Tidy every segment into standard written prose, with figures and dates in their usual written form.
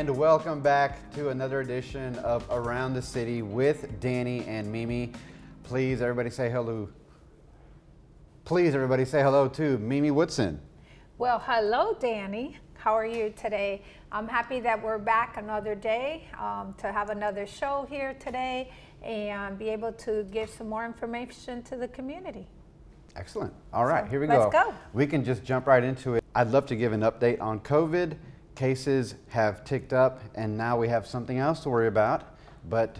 And welcome back to another edition of Around the City with Danny and Mimi. Please, everybody say hello. Please, everybody say hello to Mimi Woodson. Well, hello, Danny. How are you today? I'm happy that we're back another day to have another show here today and be able to give some more information to the community. Excellent. All right, So, here we go. let's go. We can just jump right into it. I'd love to give an update on COVID. Cases have ticked up, and now we have something else to worry about. But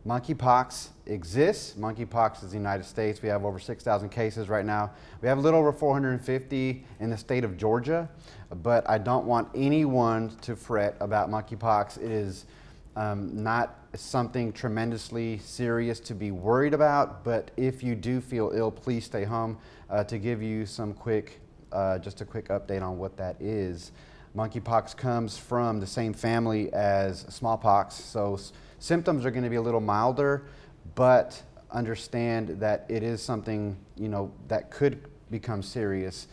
monkeypox exists. Monkeypox is the United States. We have over 6,000 cases right now. We have a little over 450 in the state of Georgia. But I don't want anyone to fret about monkeypox. It is not something tremendously serious to be worried about. But if you do feel ill, please stay home. To give you some just a quick update on what that is. Monkeypox comes from the same family as smallpox, so symptoms are going to be a little milder, but understand that it is something, that could become serious.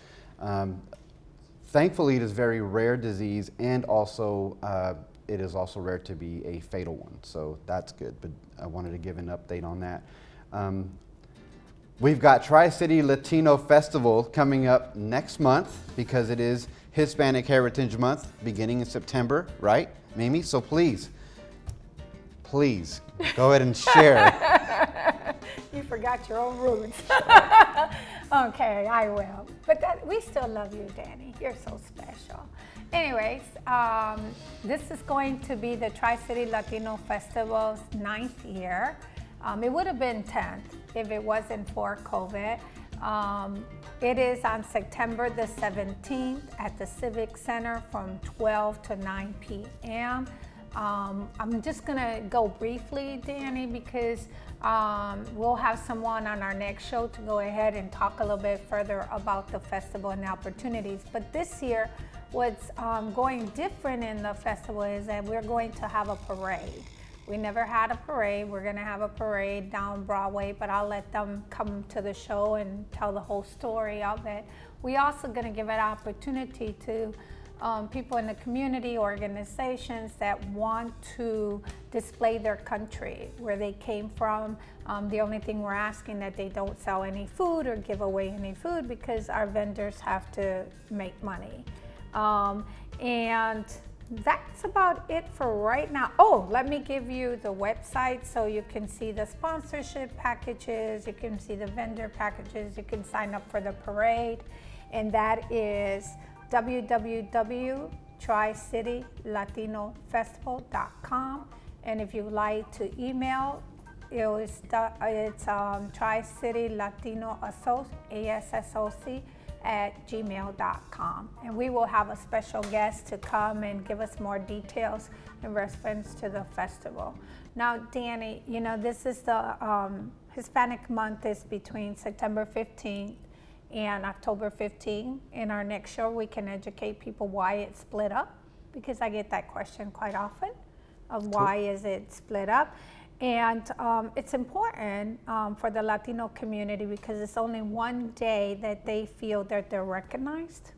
Thankfully, it is a very rare disease, and also it is also rare to be a fatal one, so that's good, but I wanted to give an update on that. We've got Tri-City Latino Festival coming up next month because it is Hispanic Heritage Month beginning in September, right, Mimi? So please go ahead and share. You forgot your own roots. Okay, I will. But we still love you, Danny. You're so special. Anyways, this is going to be the Tri-City Latino Festival's 9th year. It would have been 10th if it wasn't for COVID. It is on September the 17th at the Civic Center from 12 to 9 p.m. I'm just gonna go briefly, Danny, because we'll have someone on our next show to go ahead and talk a little bit further about the festival and the opportunities. But this year, what's going different in the festival is that we're going to have a parade. We never had a parade. We're gonna have a parade down Broadway, but I'll let them come to the show and tell the whole story of it. We also gonna give an opportunity to people in the community, organizations that want to display their country, where they came from. The only thing we're asking that they don't sell any food or give away any food because our vendors have to make money. And that's about it for right now. Oh, let me give you the website so you can see the sponsorship packages, you can see the vendor packages, you can sign up for the parade, and that is www.tricitylatinofestival.com. And if you'd like to email, it's tricitylatinoassoc@gmail.com, and we will have a special guest to come and give us more details in reference to the festival. Now, Danny, this is the Hispanic month is between September 15th and October 15th. In our next show, we can educate people why it's split up, because I get that question quite often of why is it split up. And it's important for the Latino community because it's only one day that they feel that they're recognized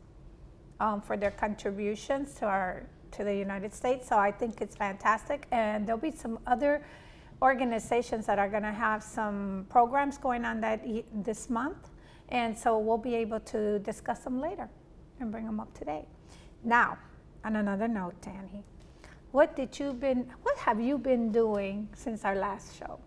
for their contributions to the United States. So I think it's fantastic. And there'll be some other organizations that are going to have some programs going on this month. And so we'll be able to discuss them later and bring them up today. Now, on another note, Danny, what have you been doing since our last show?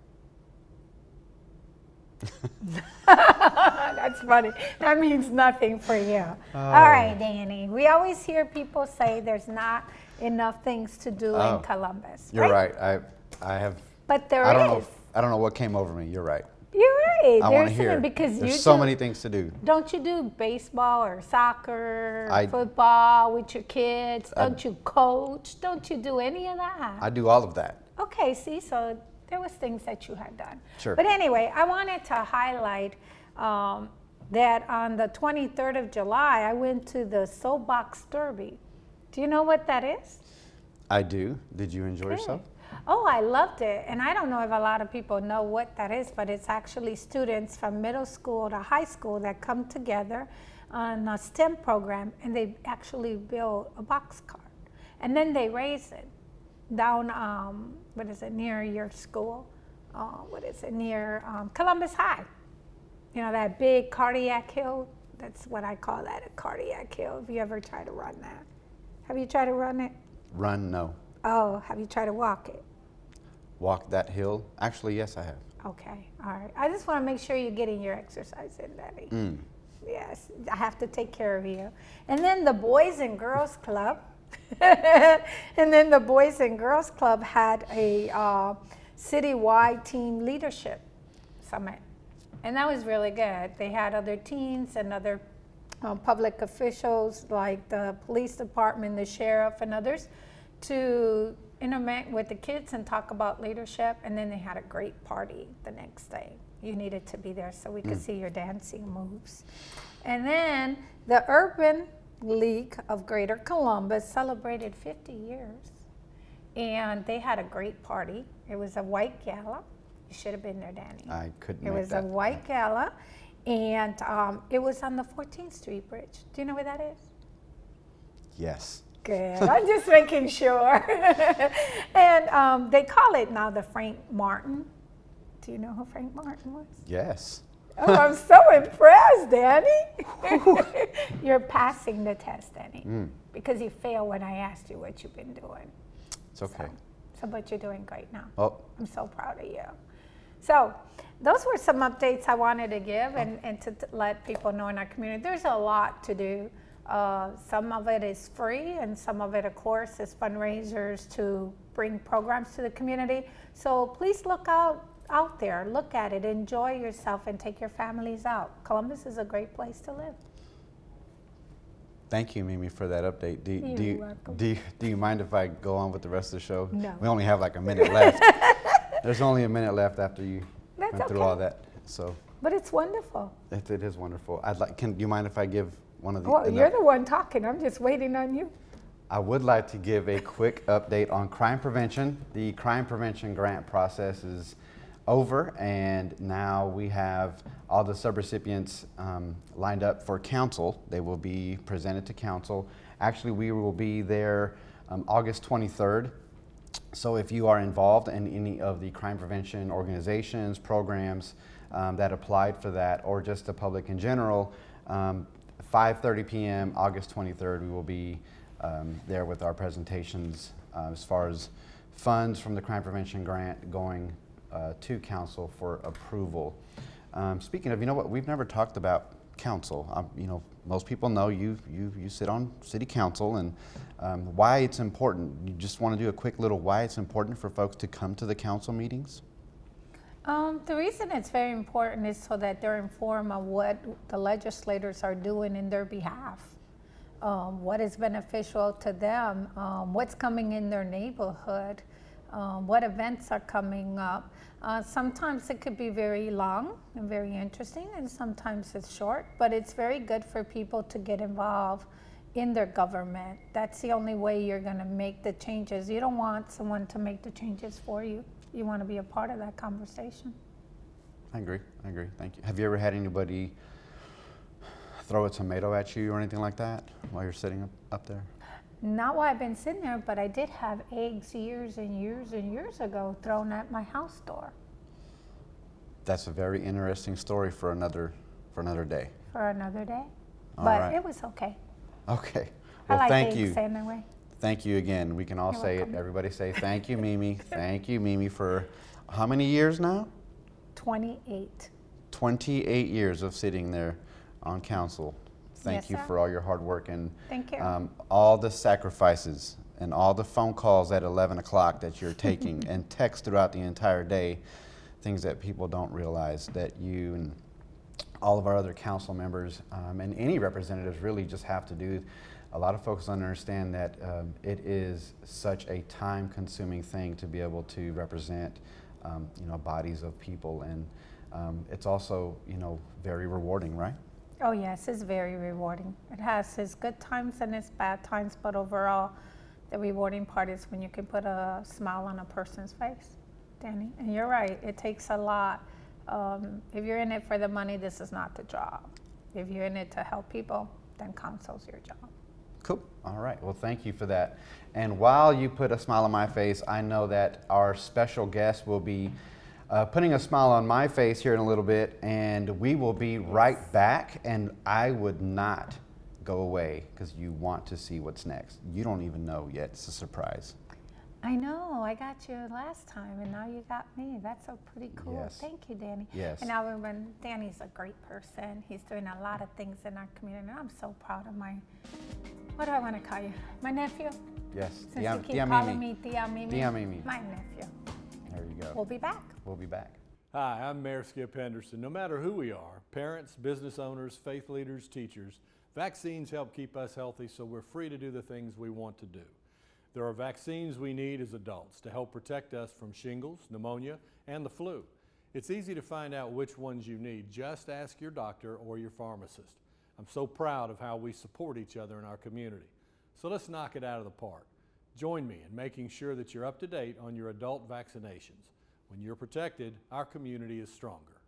That's funny. That means nothing for you. All right, Danny. We always hear people say there's not enough things to do in Columbus. You're right. I have. But there is. I don't know what came over me. You're right. You're right. I want to hear. Because there's so many things to do. Don't you do baseball or soccer, football with your kids? Don't you coach? Don't you do any of that? I do all of that. Okay, see, so there was things that you had done. Sure. But anyway, I wanted to highlight that on the 23rd of July, I went to the Soapbox Derby. Do you know what that is? I do. Did you enjoy yourself? Oh, I loved it. And I don't know if a lot of people know what that is, but it's actually students from middle school to high school that come together on a STEM program, and they actually build a boxcar. And then they raise it down, what is it, near your school? What is it, near Columbus High. You know, that big cardiac hill? That's what I call that, a cardiac hill. Have you ever tried to run that? Have you tried to run it? Run, no. Oh, have you tried to walk it? Walk that hill? Actually, yes, I have. Okay, all right. I just want to make sure you're getting your exercise in, Daddy. Yes, I have to take care of you. And then the Boys and Girls Club, and then the Boys and Girls Club had a citywide team leadership summit. And that was really good. They had other teams and other public officials like the police department, the sheriff, and others to interact with the kids and talk about leadership. And then they had a great party the next day. You needed to be there so we could see your dancing moves. And then the Urban League of Greater Columbus celebrated 50 years. And they had a great party. It was a white gala. You should have been there, Danny. I couldn't It make was that. a white gala, and it was on the 14th Street Bridge. Do you know where that is? Yes. Good. I'm just making sure. And they call it now the Frank Martin. Do you know who Frank Martin was? Yes. Oh, I'm so impressed, Danny. You're passing the test, Danny, because you failed when I asked you what you've been doing. It's okay. But you're doing great now. Oh, I'm so proud of you. So those were some updates I wanted to give and to let people know in our community. There's a lot to do. Some of it is free, and some of it, of course, is fundraisers to bring programs to the community. So please look out there, look at it, enjoy yourself, and take your families out. Columbus is a great place to live. thank you, Mimi, for that update. You're welcome. Do you mind if I go on with the rest of the show? No. We only have like a minute left. There's only a minute left after you That's went through okay. all that. So But it's wonderful. it is wonderful. Do you mind if I give one of the? Well, you're the one talking. I'm just waiting on you. I would like to give a quick update on crime prevention. The crime prevention grant process is over, and now we have all the subrecipients lined up for council. They will be presented to council. Actually, we will be there August 23rd. So if you are involved in any of the crime prevention organizations, programs that applied for that, or just the public in general, 5:30 p.m. August 23rd, we will be there with our presentations as far as funds from the crime prevention grant going to council for approval. Speaking of, you know what, we've never talked about council. You know, most people know you sit on city council, and why it's important. You just want to do a quick little why it's important for folks to come to the council meetings? The reason it's very important is so that they're informed of what the legislators are doing in their behalf, what is beneficial to them, what's coming in their neighborhood, what events are coming up. Sometimes it could be very long and very interesting, and sometimes it's short, but it's very good for people to get involved in their government. That's the only way you're going to make the changes. You don't want someone to make the changes for you. You want to be a part of that conversation. I agree, thank you. Have you ever had anybody throw a tomato at you or anything like that while you're sitting up there? Not while I've been sitting there, but I did have eggs years and years and years ago thrown at my house door. That's a very interesting story for another day. For another day. All But right. it was okay. Okay. I Well, like thank eggs you. anyway. Thank you again. We can all You're say welcome. it. Everybody say thank you, Mimi. Thank you, Mimi, for how many years now? 28. 28 years of sitting there on council. Thank Yes, you sir. for all your hard work and Thank you. all the sacrifices and all the phone calls at 11 o'clock that you're taking and texts throughout the entire day, things that people don't realize that you and all of our other council members and any representatives really just have to do. A lot of folks don't understand that it is such a time-consuming thing to be able to represent, bodies of people, and it's also, very rewarding, right? Oh yes, it's very rewarding. It has its good times and its bad times, but overall, the rewarding part is when you can put a smile on a person's face, Danny. And you're right, it takes a lot. If you're in it for the money, this is not the job. If you're in it to help people, then council's your job. Cool. All right. Well, thank you for that. And while you put a smile on my face, I know that our special guest will be putting a smile on my face here in a little bit, and we will be right back. And I would not go away because you want to see what's next. You don't even know yet. It's a surprise. I know, I got you last time and now you got me. That's so pretty cool. Yes. Thank you, Danny. Yes. And now when Danny's a great person. He's doing a lot of things in our community. And I'm so proud of my, what do I want to call you? My nephew? Yes. Since you keep Tia calling Mimi. me Tia Mimi. Tia Mimi. My nephew. There you go. We'll be back. We'll be back. Hi, I'm Mayor Skip Henderson. No matter who we are, parents, business owners, faith leaders, teachers, vaccines help keep us healthy, so we're free to do the things we want to do. There are vaccines we need as adults to help protect us from shingles, pneumonia, and the flu. It's easy to find out which ones you need. Just ask your doctor or your pharmacist. I'm so proud of how we support each other in our community. So let's knock it out of the park. Join me in making sure that you're up to date on your adult vaccinations. When you're protected, our community is stronger.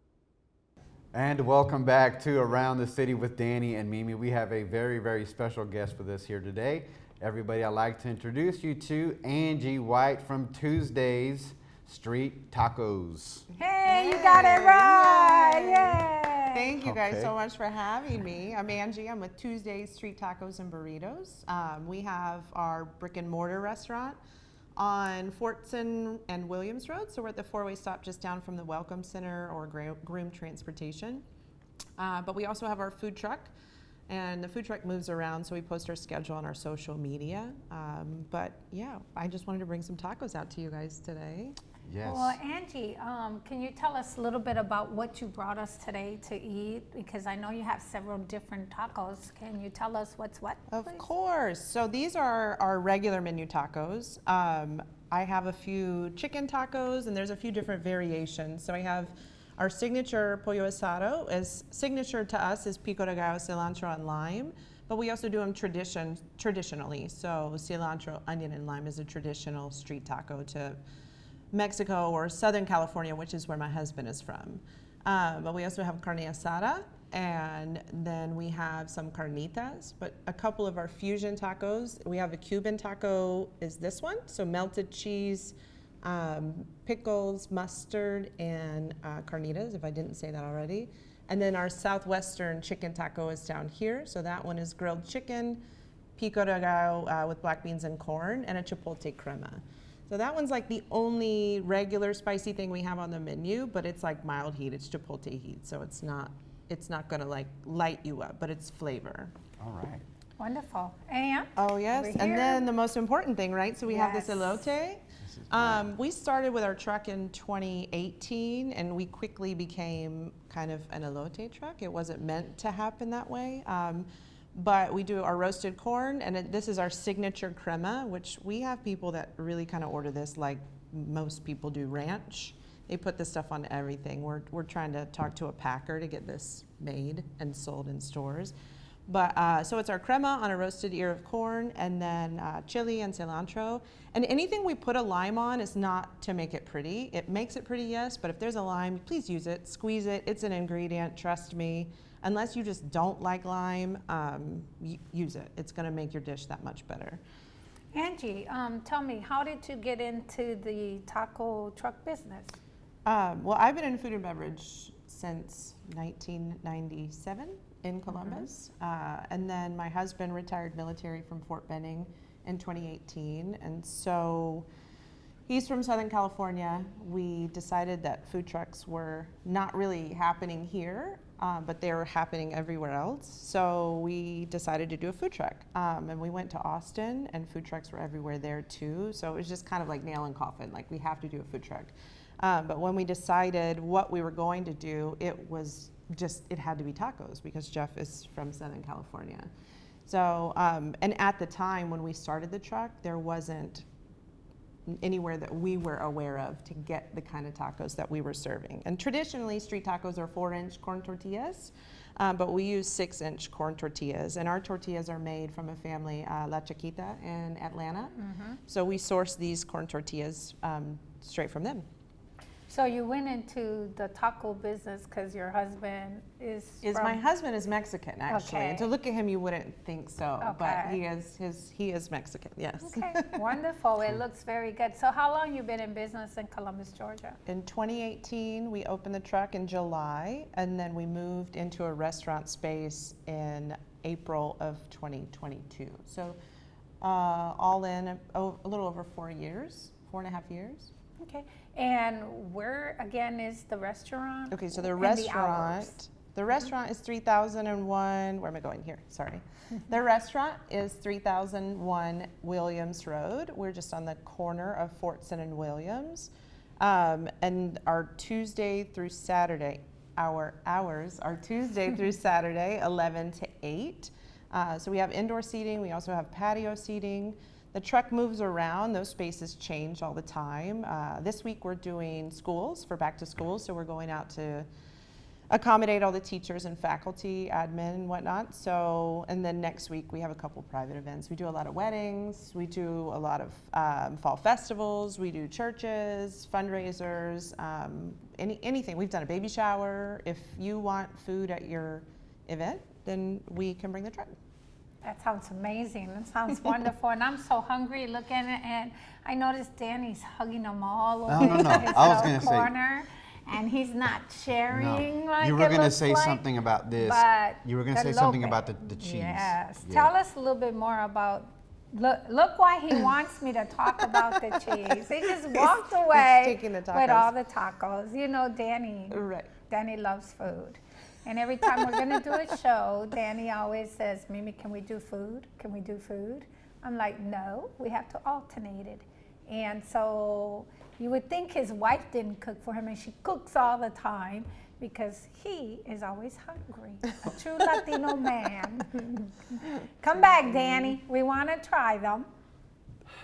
And welcome back to Around the City with Danny and Mimi. We have a very, very special guest with us here today. Everybody, I'd like to introduce you to Angie White from Tuesdays Street Tacos. Hey, you got it right. Yay. Thank you guys Okay. so much for having me. I'm Angie. I'm with Tuesdays Street Tacos and Burritos. We have our brick and mortar restaurant on Fortson and Williams Road. So we're at the four-way stop just down from the Welcome Center or Groom Transportation. But we also have our food truck. And the food truck moves around, so we post our schedule on our social media. But yeah, I just wanted to bring some tacos out to you guys today. Yes. Well, Angie, can you tell us a little bit about what you brought us today to eat? Because I know you have several different tacos. Can you tell us what's what? Of please? course. So these are our regular menu tacos. I have a few chicken tacos, and there's a few different variations. So I have our signature pollo asado. As signature to us is pico de gallo, cilantro, and lime. But we also do them traditionally. So cilantro, onion, and lime is a traditional street taco to Mexico or Southern California, which is where my husband is from. But we also have carne asada, and then we have some carnitas, but a couple of our fusion tacos. We have a Cuban taco, is this one, so melted cheese, pickles, mustard, and carnitas, if I didn't say that already. And then our Southwestern chicken taco is down here, so that one is grilled chicken, pico de gallo with black beans and corn, and a chipotle crema. So that one's like the only regular spicy thing we have on the menu, but it's like mild heat. It's chipotle heat, so it's not gonna like light you up, but it's flavor. All right. Wonderful. And? Oh yes, Over and here. then the most important thing, right? So we have this Yes. elote. We started with our truck in 2018, and we quickly became kind of an elote truck. It wasn't meant to happen that way. But we do our roasted corn, and this is our signature crema, which we have people that really kind of order this like most people do ranch. They put this stuff on everything. We're trying to talk to a packer to get this made and sold in stores. But so it's our crema on a roasted ear of corn, and then chili and cilantro. And anything we put a lime on is not to make it pretty. It makes it pretty, yes, but if there's a lime, please use it, squeeze it. It's an ingredient, trust me. Unless you just don't like lime, use it. It's gonna make your dish that much better. Angie, tell me, how did you get into the taco truck business? Well, I've been in food and beverage since 1997 in Columbus. And then my husband retired military from Fort Benning in 2018. And so he's from Southern California. We decided that food trucks were not really happening here, but they were happening everywhere else. So we decided to do a food truck. And we went to Austin, and food trucks were everywhere there too. So it was just kind of like nail and coffin, like we have to do a food truck. But when we decided what we were going to do, it had to be tacos because Jeff is from Southern California. So, and at the time when we started the truck, there wasn't anywhere that we were aware of to get the kind of tacos that we were serving. And traditionally, street tacos are 4-inch corn tortillas, but we use 6-inch corn tortillas. And our tortillas are made from a family, La Chiquita in Atlanta. So we source these corn tortillas straight from them. So you went into the taco business because your husband is My husband is Mexican, actually. And to Okay. look at him, you wouldn't think so, but Okay. he is Mexican, yes. Okay, wonderful. It looks very good. So how long you been in business in Columbus, Georgia? In 2018, we opened the truck in July, and then we moved into a restaurant space in April of 2022. So all in a little over 4 years, 4.5 years. Okay. And where again is the restaurant? Okay, so the And restaurant, the restaurant is 3001, where am I going here? Sorry. The restaurant is 3001 Williams Road. We're just on the corner of Fortson and Williams. And our Tuesday through Saturday, our hours are Tuesday through Saturday, 11 to 8. So we have indoor seating, we also have patio seating. The truck moves around, those spaces change all the time. This week we're doing schools for back to school, so we're going out to accommodate all the teachers and faculty, admin and whatnot. So, and then next week we have a couple private events. We do a lot of weddings, we do a lot of fall festivals, we do churches, fundraisers, anything. We've done a baby shower. If you want food at your event, then we can bring the truck. That sounds amazing. That sounds wonderful. And I'm so hungry looking at it. And I noticed Danny's hugging them all over No. his I was gonna say- corner. And he's not sharing like You were it going to looks say like, something about this. but You were going to the say something Lope. about the cheese. Yes. Yeah. Tell us a little bit more about. Look why he wants me to talk about the cheese. He just walked away taking the with tacos. all the tacos. You know, Danny. Right. Danny loves food. And every time we're going to do a show, Danny always says, Mimi, can we do food? Can we do food? I'm like, no, we have to alternate it. And so you would think his wife didn't cook for him, and she cooks all the time because he is always hungry. A true Latino man. Come back, Danny. We want to try them.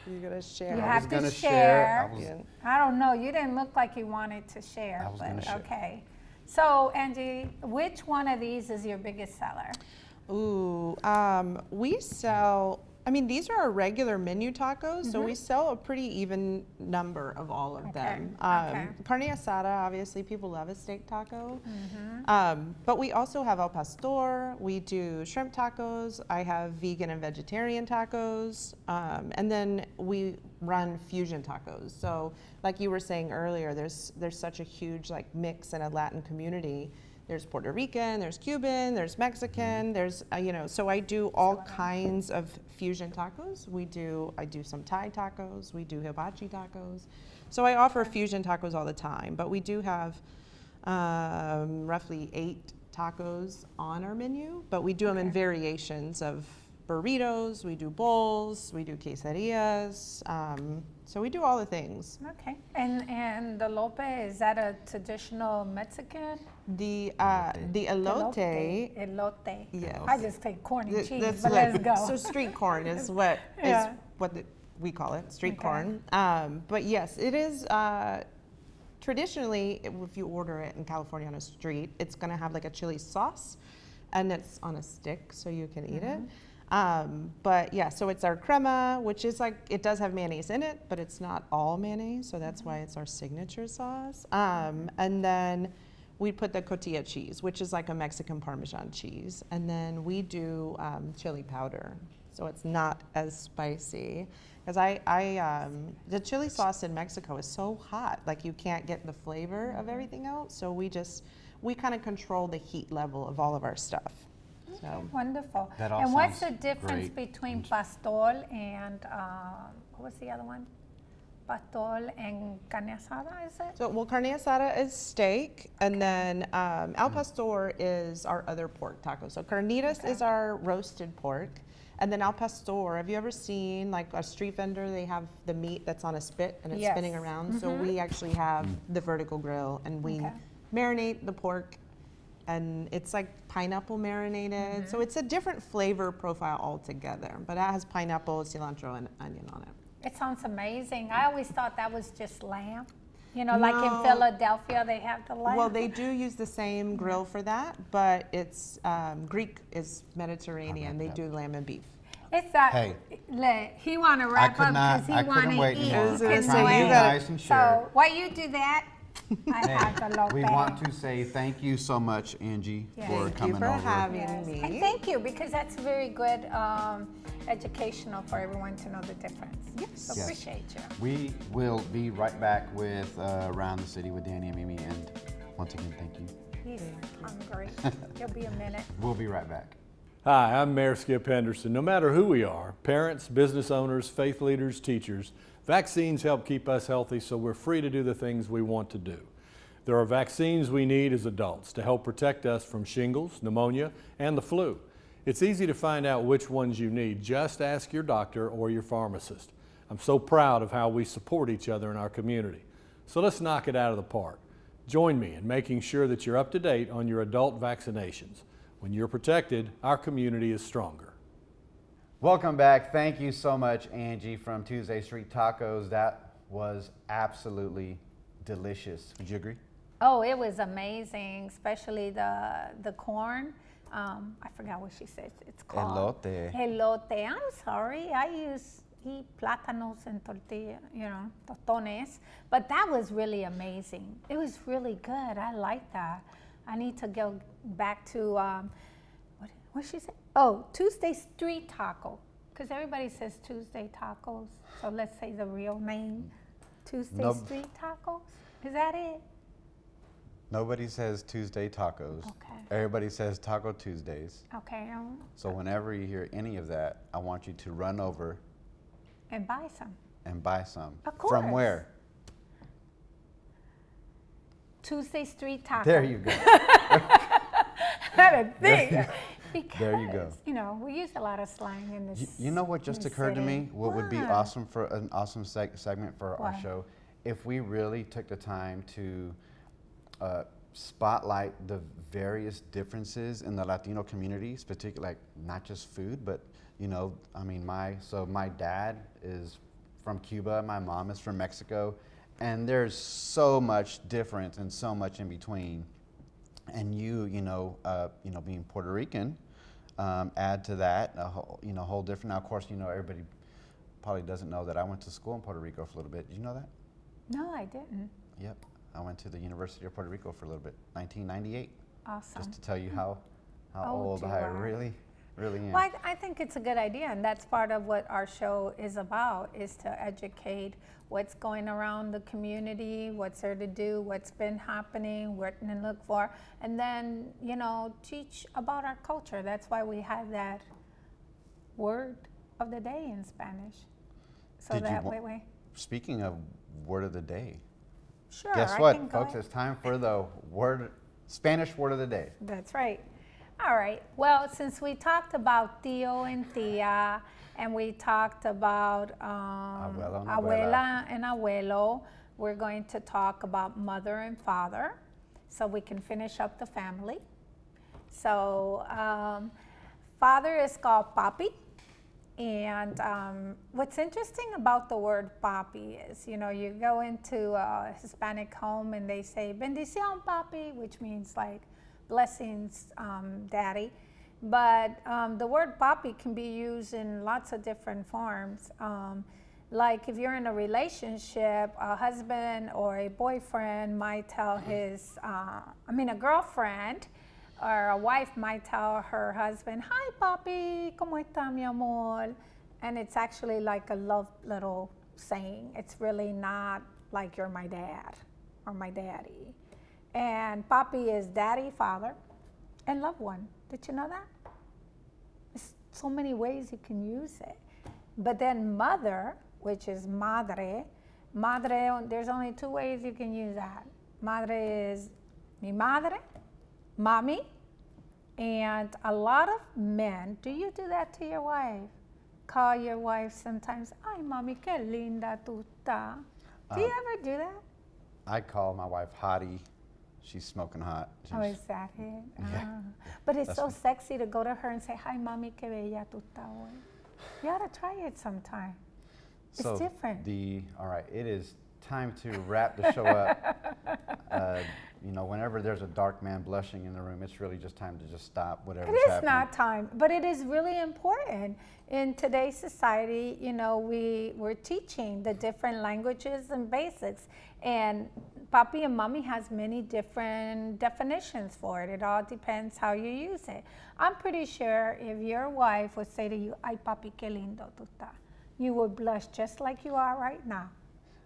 You're gonna share. You I have was to gonna share. share. I don't know. You didn't look like you wanted to share. I was but gonna share. Okay. So, Angie, which one of these is your biggest seller? Ooh, we sell, I mean, these are our regular menu tacos, so we sell a pretty even number of all of them. okay. Carne asada, obviously, people love a steak taco. But we also have al pastor, we do shrimp tacos, I have vegan and vegetarian tacos, and then we run fusion tacos. So like you were saying earlier, there's such a huge like mix in a Latin community. There's Puerto Rican, there's Cuban, there's Mexican, there's, so I do all kinds of fusion tacos. I do some Thai tacos, we do hibachi tacos. So I offer fusion tacos all the time, but we do have roughly 8 tacos on our menu, but we do them in variations of burritos, we do bowls, we do quesadillas, so we do all the things. Okay. And the lope, is that a traditional Mexican? The elote, Elote. Yes. I just take corn and cheese, that's but what- let's go. So street corn is what Yeah. we call it, street Okay. corn. But yes, it is traditionally, if you order it in California on a street, it's going to have like a chili sauce, and it's on a stick so you can eat it. But yeah, so it's our crema, which is like, it does have mayonnaise in it, but it's not all mayonnaise, so that's why it's our signature sauce. And then we put the cotija cheese, which is like a Mexican Parmesan cheese. And then we do chili powder, so it's not as spicy. Because the chili sauce in Mexico is so hot, like you can't get the flavor of everything else. So we kind of control the heat level of all of our stuff. So. Wonderful. That all And what's the sounds difference great. between pastor and, what was the other one? Pastor and carne asada, is it? So, well, carne asada is steak, and then al pastor is our other pork taco. So, carnitas is our roasted pork, and then al pastor. Have you ever seen like a street vendor? They have the meat that's on a spit and it's Yes. spinning around. So we actually have the vertical grill, and we Okay. marinate the pork, and it's like pineapple marinated. So it's a different flavor profile altogether, but it has pineapple, cilantro, and onion on it. It sounds amazing. I always thought that was just lamb. You know, like in No. Philadelphia, they have the lamb. Well, they do use the same grill for that, but it's Greek is Mediterranean. They do lamb and beef. It's that. Hey. He want to wrap could up not- because he I want couldn't to wait eat. anymore. I was gonna Couldn't say, wait. you gotta- Nice and share. So while you do that, I have the low We pay. want to say thank you so much, Angie, Yes. for Thank coming you for over. having Yes. me. And thank you, because that's very good educational for everyone to know the difference. Yes. So Yes. appreciate you. We will be right back with Around the City with Danny and Mimi. And once again, thank you. He's hungry. He'll be a minute. We'll be right back. Hi, I'm Mayor Skip Henderson. No matter who we are, parents, business owners, faith leaders, teachers, vaccines help keep us healthy so we're free to do the things we want to do. There are vaccines we need as adults to help protect us from shingles, pneumonia, and the flu. It's easy to find out which ones you need. Just ask your doctor or your pharmacist. I'm so proud of how we support each other in our community. So let's knock it out of the park. Join me in making sure that you're up to date on your adult vaccinations. When you're protected, our community is stronger. Welcome back. Thank you so much, Angie from Tuesday Street Tacos. That was absolutely delicious. Would you agree? Oh, it was amazing, especially the corn. I forgot what she said. It's called Elote. Elote. I'm sorry. I eat plátanos and tortilla, tostones. But that was really amazing. It was really good. I like that. I need to go back to what she said. Oh, Tuesday Street Taco, because everybody says Tuesday Tacos. So let's say the real name, Tuesday Nope. Street Tacos. Is that it? Nobody says Tuesday Tacos. Okay. Everybody says Taco Tuesdays. Okay, So whenever you hear any of that, I want you to run over and buy some. and buy some. Of course. From where? Tuesday Street Taco. There you go. Had a thing. Because, There you go. We use a lot of slang in this. You know what just in the occurred to me? city. What would be What? awesome for an awesome segment for our What? show? If we really took the time to spotlight the various differences in the Latino communities, particularly like not just food, but my dad is from Cuba, my mom is from Mexico, and there's so much difference and so much in between. And being Puerto Rican, add to that a whole different. Now, of course, everybody probably doesn't know that I went to school in Puerto Rico for a little bit. Did you know that? No, I didn't. Yep, I went to the University of Puerto Rico for a little bit, 1998. Awesome. Just to tell you how Old old you I are. really am. Well, I think it's a good idea, and that's part of what our show is about, is to educate what's going around the community, what's there to do, what's been happening, what to look for, and then, teach about our culture. That's why we have that word of the day in Spanish. So Did you that wa- way. Speaking of word of the day, Sure. guess I what, can go folks? ahead. It's time for the Spanish word of the day. That's right. All right. Well, since we talked about tío and tía, and we talked about Abuelo and abuela and abuelo, we're going to talk about mother and father, so we can finish up the family. So father is called papi. And what's interesting about the word papi is, you go into a Hispanic home and they say, bendición papi, which means like blessings, daddy. But the word papi can be used in lots of different forms. Like if you're in a relationship, a husband or a boyfriend might tell a girlfriend, or a wife might tell her husband, hi papi, ¿cómo está mi amor? And it's actually like a love little saying. It's really not like you're my dad or my daddy. And papi is daddy, father, and loved one. Did you know that? There's so many ways you can use it. But then mother, which is madre, there's only two ways you can use that. Madre is mi madre, mommy, and a lot of men, do you do that to your wife? Call your wife sometimes, ay mami, qué linda tú estás. Do you ever do that? I call my wife Hottie. She's smoking hot. Oh, is that it? Yeah. But it's That's so me. sexy to go to her and say, hi mami, qué bella tú estás hoy. You ought to try it sometime. It's different. All right, it is time to wrap the show up. You know, whenever there's a dark man blushing in the room, it's really just time to just stop whatever's It is happening. not time, but it is really important. In today's society, you know, we're teaching the different languages and basics. And papi and mommy has many different definitions for it. It all depends how you use it. I'm pretty sure if your wife would say to you, ay papi, qué lindo tú estás, you would blush just like you are right now.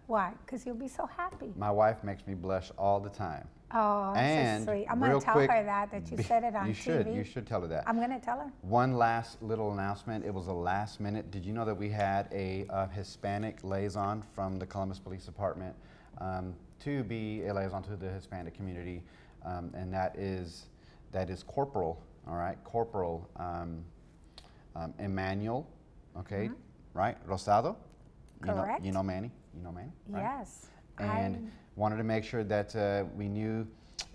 Why? Because you'll be so happy. My wife makes me blush all the time. Oh, that's And so sweet. I'm going real to tell quick, her that you said it on you should. TV. You should tell her that. I'm going to tell her. One last little announcement. It was a last minute. Did you know that we had a Hispanic liaison from the Columbus Police Department to be a liaison to the Hispanic community, and that is Corporal. All right, Corporal Emmanuel. Okay, right, Rosado. Correct. You know Manny. You know Manny. Right? Yes. And wanted to make sure that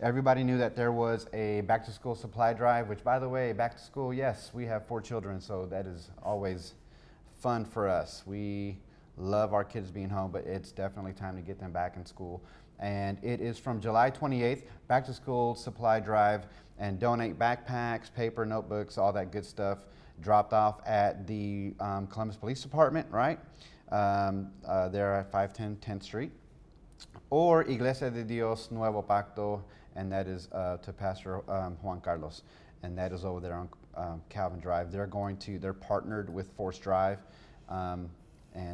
everybody knew that there was a back to school supply drive, which, by the way, back to school, yes, we have 4 children, so that is always fun for us. We love our kids being home, but it's definitely time to get them back in school. And it is from July 28th, back to school supply drive, and donate backpacks, paper, notebooks, all that good stuff, dropped off at the Columbus Police Department, right? They're at 510 10th Street. Or Iglesia de Dios Nuevo Pacto, and that is to Pastor Juan Carlos, and that is over there on Calvin Drive. They're partnered with Force Drive, and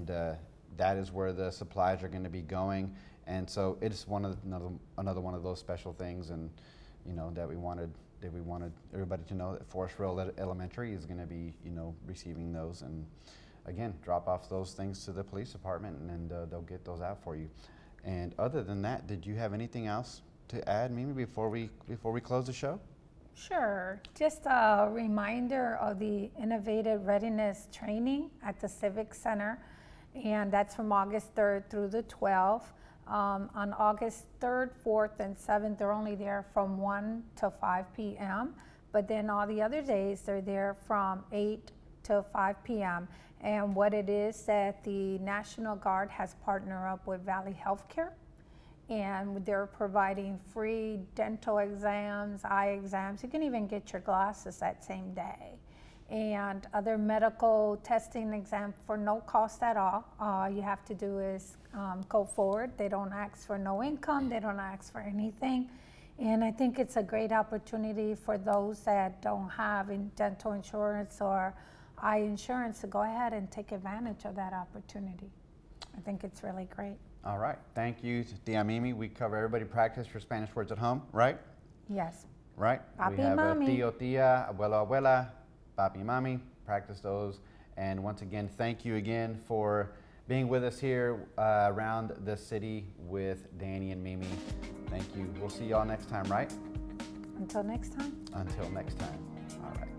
that is where the supplies are going to be going. And so it's another one of those special things, and you know that we wanted everybody to know that Forest Road Elementary is going to be receiving those, and again drop off those things to the police department, and they'll get those out for you. And other than that, did you have anything else to add, Mimi, before we close the show? Sure. Just a reminder of the Innovative Readiness Training at the Civic Center, and that's from August 3rd through the 12th. On August 3rd, 4th, and 7th, they're only there from 1 to 5 p.m., but then all the other days, they're there from 8 to 5 p.m. And what it is that the National Guard has partnered up with Valley Healthcare, and they're providing free dental exams, eye exams. You can even get your glasses that same day, and other medical testing exam for no cost at all. All you have to do is go forward. They don't ask for no income. They don't ask for anything. And I think it's a great opportunity for those that don't have dental insurance or eye insurance to go ahead and take advantage of that opportunity. I think it's really great. All right. Thank you, Tia Mimi. We cover everybody practice your Spanish words at home, right? Yes. Right? Papi, we have mami. Tío, Tia, Abuelo, Abuela, Papi, Mami. Practice those. And once again, thank you again for being with us here around the city with Danny and Mimi. Thank you. We'll see y'all next time, right? Until next time. Until next time. All right.